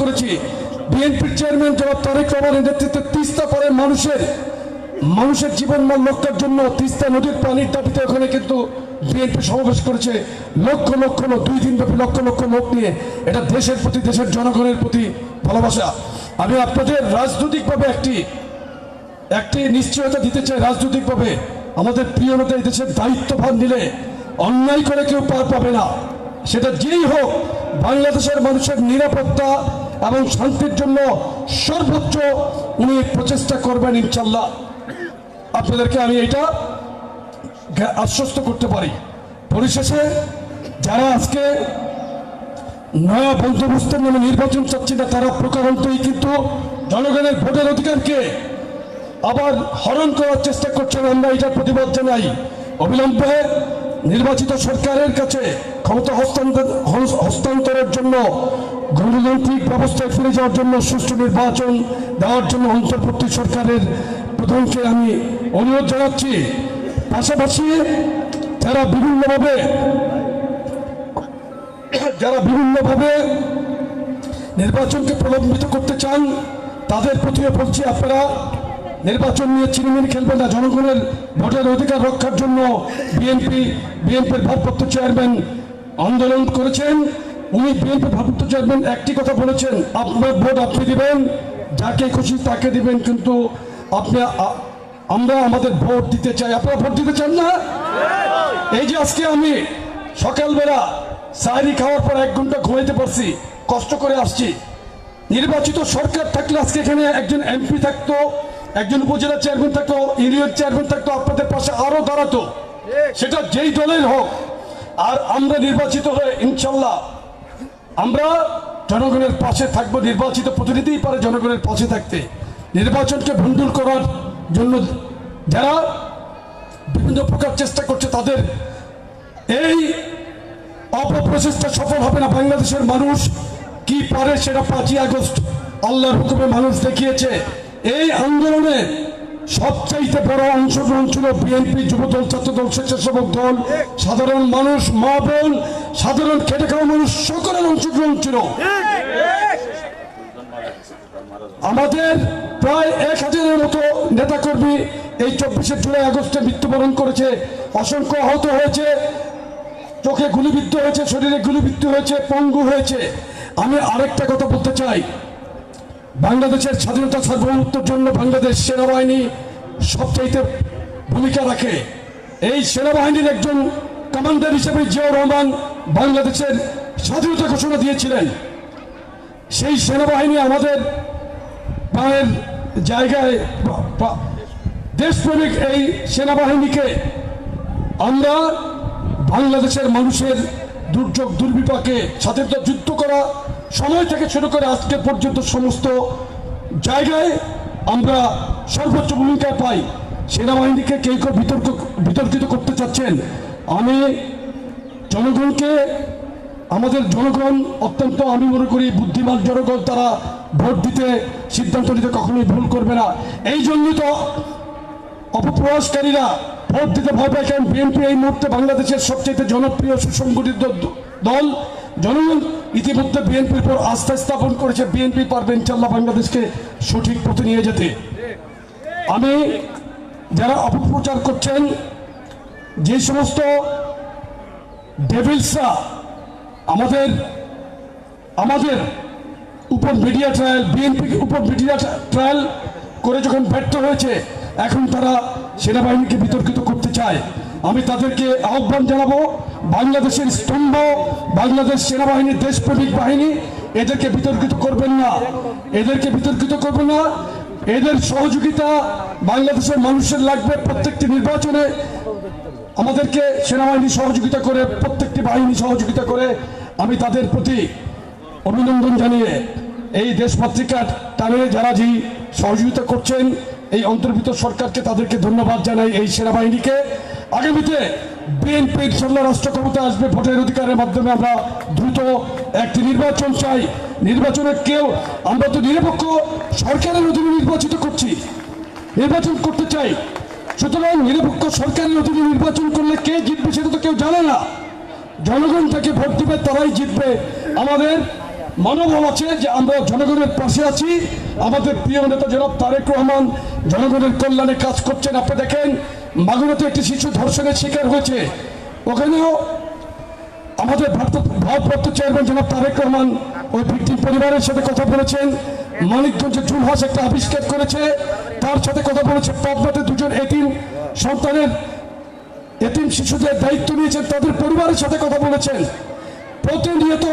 করেছি। বিএনপির চেয়ারম্যান জনাব তারেক রহমানের নেতৃত্বে তিস্তা পারের মানুষের জীবনমান রক্ষার জন্য তিস্তা নদীর পানির দাবিতে ওখানে কিন্তু বিএনপি সমাবেশ করেছে। লক্ষ লক্ষ লোক, 2 দিন ব্যাপী লক্ষ লক্ষ লোক নিয়ে। এটা দেশের প্রতি, দেশের জনগণের প্রতি ভালোবাসা। আমি আপনাদের রাজনৈতিকভাবে একটি নিশ্চয়তা দিতে চাই। রাজনৈতিকভাবে আমাদের প্রিয় নেতা এই দেশের দায়িত্বভার নিলে অন্যায় করে কেউ পার পাবে না, সেটা যেই হোক। বাংলাদেশের মানুষের নিরাপত্তা এবং শান্তির জন্য সর্বোচ্চ উনি প্রচেষ্টা করবেন ইনশাল্লাহ। আপনাদেরকে আমি এটা আশ্বস্ত করতে পারি। পরিশেষে যারা আজকে নয়া বন্দোবস্তের নামে নির্বাচন চাচ্ছে না, তারা প্রকারান্তই কিন্তু জনগণের ভোটের অধিকারকে আবার হরণ করার চেষ্টা করছেন। আমরা এটার প্রতিবাদ জানাই। অবিলম্বে নির্বাচিত সরকারের কাছে ক্ষমতা হস্তান্তরের জন্য, গণতান্ত্রিক ব্যবস্থায় ফিরে যাওয়ার জন্য, সুষ্ঠু নির্বাচন দেওয়ার জন্য অন্তর্বর্তী সরকারের প্রধানকে আমি অনুরোধ জানাচ্ছি। পাশাপাশি যারা বিভিন্নভাবে নির্বাচনকে প্রলম্বিত করতে চান, তাদের প্রতিও বলছি, আপনারা নির্বাচন নিয়ে চিনিমিনি খেলবেন না। জনগণের ভোটের অধিকার রক্ষার জন্য বিএনপির ভারপ্রাপ্ত চেয়ারম্যান আন্দোলন করেছেন। উনি বিএনপির ভারপ্রাপ্ত চেয়ারম্যান একটি কথা বলেছেন, আপনার ভোট আপনি দিবেন, যাকে খুশি তাকে দিবেন, কিন্তু আমরা আমাদের ভোট দিতে চাই। আপনারা ভোট দিতে চান না? এই যে আজকে আমি সকালবেলা সাহরি খাওয়ার পর 1 ঘন্টা ঘুমাইতে পারছি, কষ্ট করে আসছি। নির্বাচিত সরকার থাকলে আজকে এখানে একজন এমপি থাকতো, একজন উপজেলা চেয়ারম্যান থাকতো, ইউনিয়ন চেয়ারম্যান থাকতো, আপনাদের পাশে আরো দাঁড়াতো, সেটা যেই দলের হোক। আর আমরা নির্বাচিত হয়ে ইনশাল্লাহ আমরা জনগণের পাশে থাকবো। নির্বাচিত প্রতিনিধিই পারে জনগণের পাশে থাকতে। নির্বাচনকে ভণ্ডুল করার জন্য যারা বিভিন্ন প্রকার চেষ্টা করছে, তাদের এই অপপ্রচেষ্টা সফল হবে না। বাংলাদেশের মানুষ কি পারে সেটা 5ই আগস্ট আল্লাহর হুকুমে মানুষ দেখিয়েছে। এই আন্দোলনে সবচাইতে বড় অংশগ্রহণ ছিল বিএনপি, যুবদল, ছাত্রদল, স্বেচ্ছাসেবক দল, সাধারণ মানুষ, মা বোন, সাধারণ খেটে খাওয়া মানুষ, সকলের অংশগ্রহণ ছিল। আমাদের প্রায় 1000-এর মতো নেতাকর্মী এই 24শে জুলাই আগস্টে মৃত্যুবরণ করেছে। অসংখ্য আহত হয়েছে, চোখে গুলিবিদ্ধ হয়েছে, শরীরে গুলিবিদ্ধ হয়েছে, পঙ্গু হয়েছে। আমি আরেকটা কথা বলতে চাই, বাংলাদেশের স্বাধীনতা সার্বভৌমত্বের জন্য বাংলাদেশ সেনাবাহিনী সবচাইতে ভূমিকা রাখে। এই সেনাবাহিনীর একজন কমান্ডার হিসেবে জিয়াউর রহমান বাংলাদেশের স্বাধীনতা ঘোষণা দিয়েছিলেন। সেই সেনাবাহিনী আমাদের প্রাণের জায়গায় দেশপ্রেমিক এই সেনাবাহিনীকে আমরা বাংলাদেশের মানুষের দুর্যোগ দুর্বিপাকে স্বাধীনতা যুদ্ধ করা সময় থেকে শুরু করে আজকে পর্যন্ত সমস্ত জায়গায় আমরা সর্বোচ্চ ভূমিকা পাই। সেনাবাহিনীকে কেউ কেউ বিতর্কিত করতে চাচ্ছেন। আমি জনগণকে, আমাদের জনগণ অত্যন্ত, আমি মনে করি বুদ্ধিমান জনগণ, তারা ভোট দিতে, সিদ্ধান্ত নিতে কখনোই ভুল করবে না। এই জন্যই তো অপপ্রয়াসকারীরা ভোট দিতে ভয় পায়। কারণ বিএনপি এই মুহূর্তে বাংলাদেশের সবচেয়ে জনপ্রিয় সুসংগঠিত দল। জনগণ ইতিমধ্যে বিএনপির উপর আস্থা স্থাপন করেছে। বিএনপি পারবে ইনশাল্লাহ বাংলাদেশকে সঠিক পথে নিয়ে যেতে। আমি যারা অপপ্রচার করছেন, যে সমস্ত ডেভিলসরা আমাদের উপর মিডিয়া ট্রায়াল, বিএনপির উপর মিডিয়া ট্রায়াল করে যখন ব্যর্থ হয়েছে, এখন তারা সেনাবাহিনীকে বিতর্কিত করতে চায়। আমি তাদেরকে আহ্বান জানাবো, বাংলাদেশের স্তম্ভ বাংলাদেশ সেনাবাহিনী, দেশপ্রেমিক বাহিনী, এদেরকে বিতর্কিত করবেন না, এদেরকে বিতর্কিত করবেন না। এদের সহযোগিতা বাংলাদেশের মানুষের লাগবে। প্রত্যেকটি নির্বাচনে আমাদেরকে সেনাবাহিনী সহযোগিতা করে, প্রত্যেকটি বাহিনী সহযোগিতা করে। আমি তাদের প্রতি অভিনন্দন জানিয়ে এই দেশমাতৃকার টানে যারা যে সহযোগিতা করছেন, এই অন্তর্ভুক্ত সরকারকে, তাদেরকে ধন্যবাদ জানাই। এই সেনাবাহিনীকে আগামীতে বিএনপি ইনশাল্লাহ রাষ্ট্র ক্ষমতা আসবে ভোটের অধিকারের মাধ্যমে। আমরা দ্রুত একটি নির্বাচন চাই। নির্বাচনে আমরা তো নিরপেক্ষ সরকারের অধীনে নির্বাচন করতে চাই। সুতরাং নিরপেক্ষ সরকারের অধীনে নির্বাচন করলে কে জিতবে সেটা তো কেউ জানে না। জনগণ তাকে ভোট দিবে, তারাই জিতবে। আমাদের মনোভাব আছে যে আমরা জনগণের পাশে আছি। আমাদের প্রিয় নেতা জনাব তারেক রহমান জনগণের কল্যাণে কাজ করছেন। আপনি দেখেন মাগুরাতে একটি শিশু ধর্ষণের শিকার হয়েছে, ওখানেও আমাদের ভারপ্রাপ্ত চেয়ারম্যান জনাব তারেক রহমান ওই ভিকটিম পরিবারের সাথে কথা বলেছেন। মানিকগঞ্জে জুলহাস একটা আবিষ্কার করেছে, তার সাথে কথা বলেছে। পাবনাতে দুজন এতিম সন্তানের এতিম শিশুদের দায়িত্ব নিয়েছেন, তাদের পরিবারের সাথে কথা বলেছেন। প্রতিনিয়ত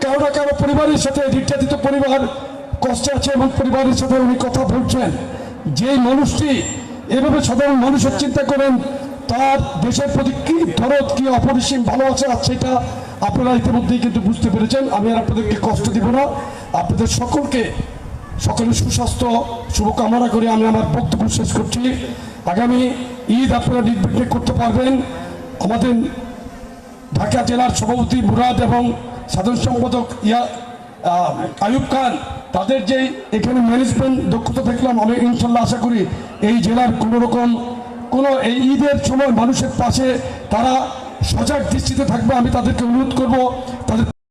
কারো না কারো পরিবারের সাথে, নির্যাতিত পরিবার কষ্টে আছে এবং পরিবারের সাথে উনি কথা বলছেন। যে মানুষটি এভাবে সাধারণ মানুষের চিন্তা করেন, তার দেশের প্রতি কি দরদ, কি অপরিসীম ভালোবাসা আছে, সেটা আপনারা ইতিমধ্যেই কিন্তু বুঝতে পেরেছেন। আমি আর আপনাদেরকে কষ্ট দিব না। আপনাদের সকলের সুস্বাস্থ্য শুভকামনা করে আমি আমার বক্তব্য শেষ করছি। আগামী ঈদ আপনারা নির্বিঘ্নে করতে পারবেন। আমাদের ঢাকা জেলার সভাপতি মুরাদ এবং সাধারণ সম্পাদক আয়ুব খান, তাদের যে এখানে ম্যানেজমেন্ট দক্ষতা দেখলাম, আমি ইনশাল্লাহ আশা করি এই জেলার কোনো এই ঈদের সময় মানুষের পাশে তারা সজাগ দৃষ্টিতে থাকবে। আমি তাদেরকে অনুরোধ করব তাদের